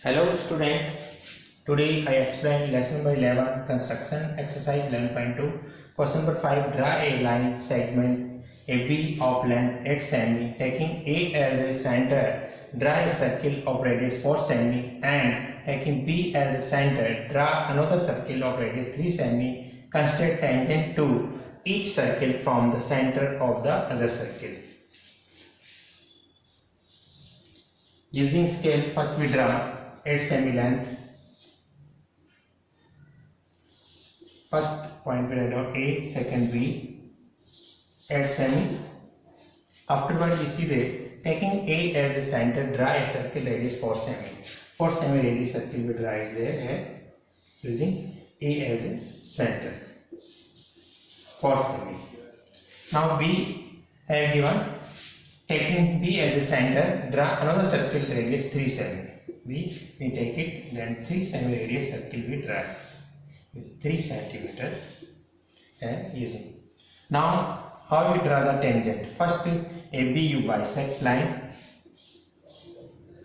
Hello student, today I explain lesson by 11 construction exercise 11.2. Question number 5. Draw a line segment AB of length 8 cm taking A as a center. Draw a circle of radius 4 cm and taking B as a center. Draw another circle of radius 3 cm. Construct tangent to each circle from the center of the other circle. Using scale, first we draw 8 cm length. First point we write down A, second B, 8 cm. Afterwards we see that taking A as a center, draw a circle radius 4 cm. 4 cm radius circle we draw it there using A as a center. 4 cm. Now B have given taking B as a center, draw another circle radius 3 cm. We take it, then 3 cm radius circle we draw with 3 cm and using. Now how we draw the tangent? First AB you bisect line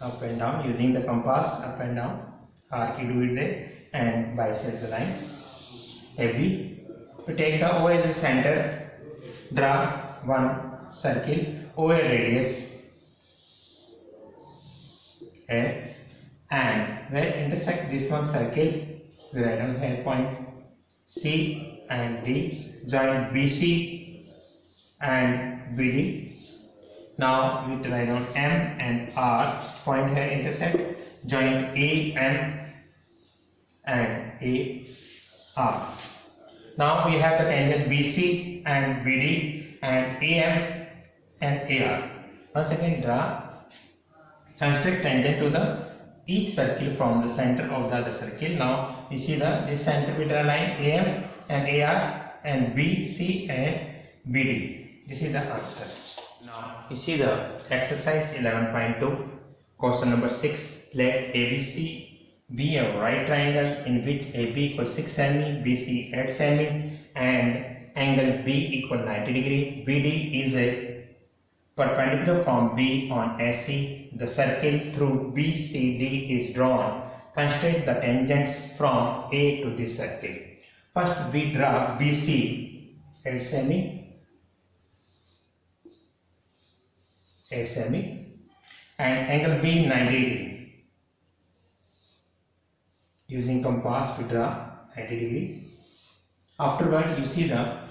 up and down using the compass, up and down, arc you do it there and bisect the line AB. To take the O as a center, draw one circle OA radius A, and where intersect this one circle we write down here point C and D, join BC and BD. Now we write down M and R, point here intersect, join AM and AR. Now we have the tangent BC and BD and AM and AR. Once again draw construct tangent to the each circle from the center of the other circle. Now you see this center we draw line AM and AR and BC and BD. This is the answer. Now you see the exercise 11.2, question number 6. Let ABC be a right triangle in which AB equals 6 cm, BC 8 cm and angle B equal 90 degree. BD is a perpendicular from B on AC. The circle through BCD is drawn. Construct the tangents from A to this circle. First we draw BC 8 cm, 8 cm and angle B 90 degree. Using compass we draw 90 degree. Afterward you see the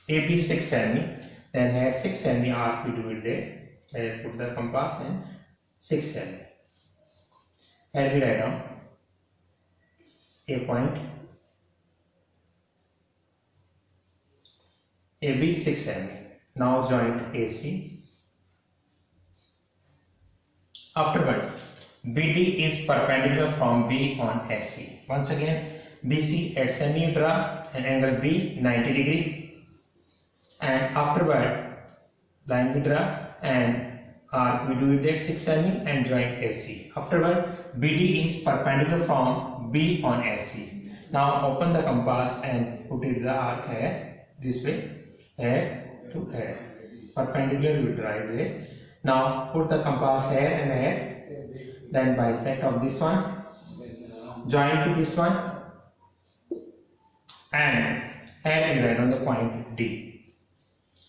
AB 6 cm. Then here 6 cm arc we do it there. Here put the compass and 6 cm. Here we write down a point AB 6 cm. Now joint AC. Afterward BD is perpendicular from B on AC. Once again BC 8 cm draw and angle B 90 degree. And afterward line we draw and arc we do it there 6 cm and join AC. Afterward BD is perpendicular from B on AC. Now open the compass and put it the arc here this way, here to here. Perpendicular we draw it there. Now put the compass here and here. Then bisect of this one, join to this one, and here we write on the point D.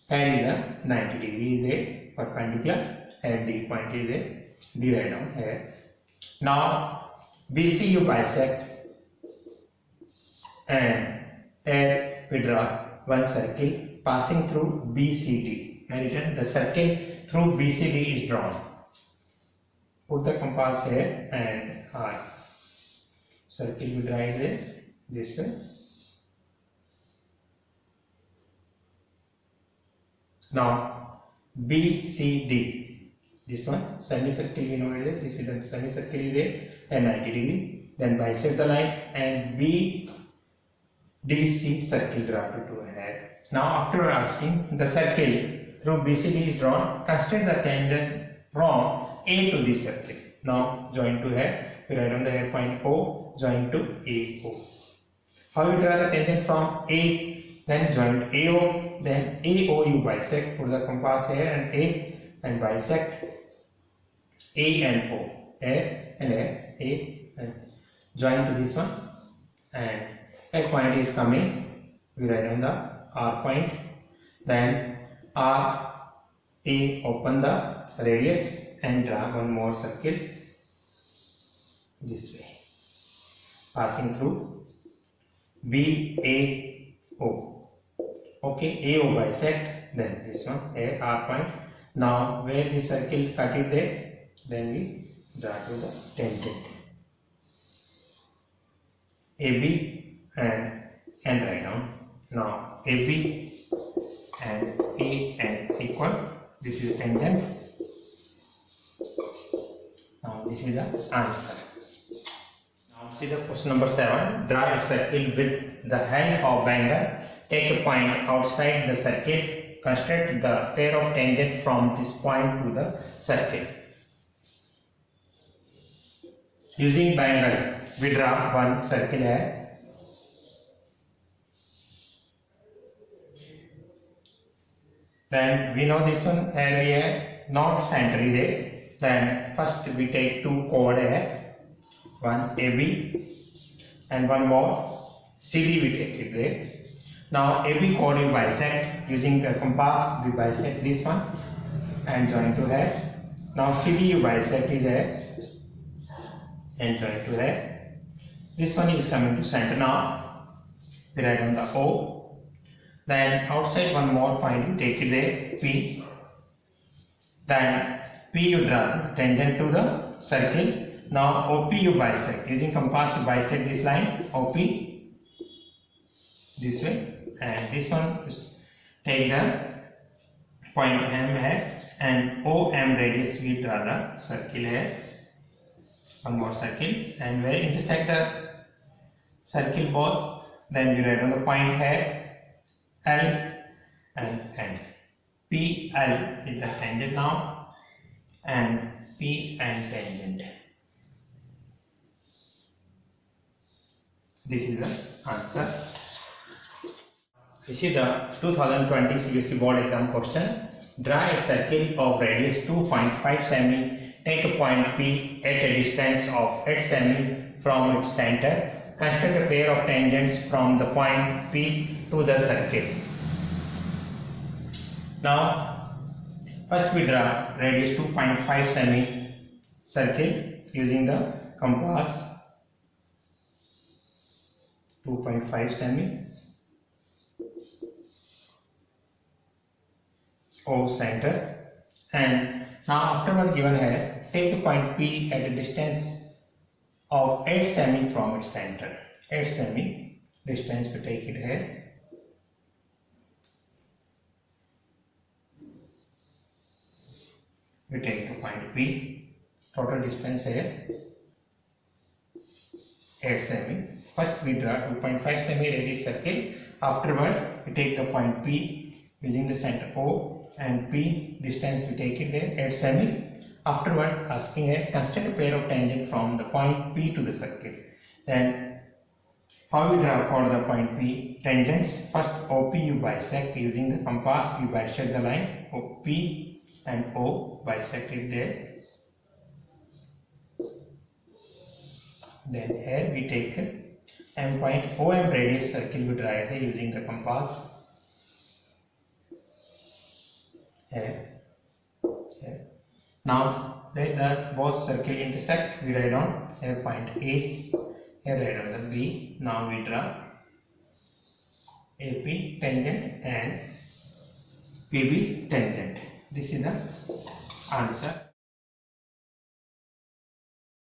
Here is the 90 degree is a perpendicular and D point is a D right down here. Now BC you bisect and here we draw one circle passing through BCD. And written the circle through BCD is drawn. Put the compass here and arc. Circle we draw it there this way. Now BCD, this one semicircle we know it is. This is the semicircle is there and 90 degree. Then bisect the line and BDC circle draw to here. Now after asking the circle through BCD is drawn, construct the tangent from A to this circle. Now join to here. We write on the head point O, join to AO. How you draw the tangent from A? Then join AO, then AO you bisect, put the compass here and A and bisect A and O. A and A and join to this one, and a point is coming. We write on the R point. Then R A, open the radius and draw one more circle this way, passing through B A O. Okay, A O bisect. Then this one A R point. Now where the circle cut it there, then we draw to the tangent AB and write down. Now AB and AN equal. This is tangent. Now this is the answer. Now see the question number 7. Draw a circle with the help of bangle. Take a point outside the circle. Construct the pair of tangents from this point to the circle. Using bangle, we draw one circle here. Then we know this one, here we have not center is there. Then first we take two chord here, one AB and one more CD we take it there. Now AB chord we bisect using the compass. We bisect this one and join to here. Now CD you bisect is there and join to here. This one is coming to center. Now we write on the O. Then outside one more point you take it there, P. Then P you draw tangent to the circle. Now OP you bisect using compass. You bisect this line OP this way, and this one take the point M here, and OM radius we draw the circle here, one more circle, and where intersect the circle both, then you write on the point here L and N. PL is the tangent now, and P and tangent. This is the answer. This is the 2020 CBSE board exam question. Draw a circle of radius 2.5 cm. Take a point P at a distance of 8 cm from its center. Construct a pair of tangents from the point P to the circle. Now, first we draw radius 2.5 cm circle using the compass. 2.5 cm. O center, and now afterward given here, take the point P at a distance of 8 cm from its center. 8 cm distance we take it here. We take the point P, total distance here 8 cm. First we draw 2.5 cm radius circle. Afterward we take the point P using the center O and P distance we take it there 8 cm. Afterward asking a construct a pair of tangent from the point P to the circle. Then how we draw for the point P tangents? First OP you bisect using the compass. You bisect the line OP and O, bisect it there. Then here we take M point OM radius circle we draw it there using the compass. Here. Now let the both circle intersect. We write on here point A, here write on the B. Now we draw AP tangent and PB tangent. This is the answer.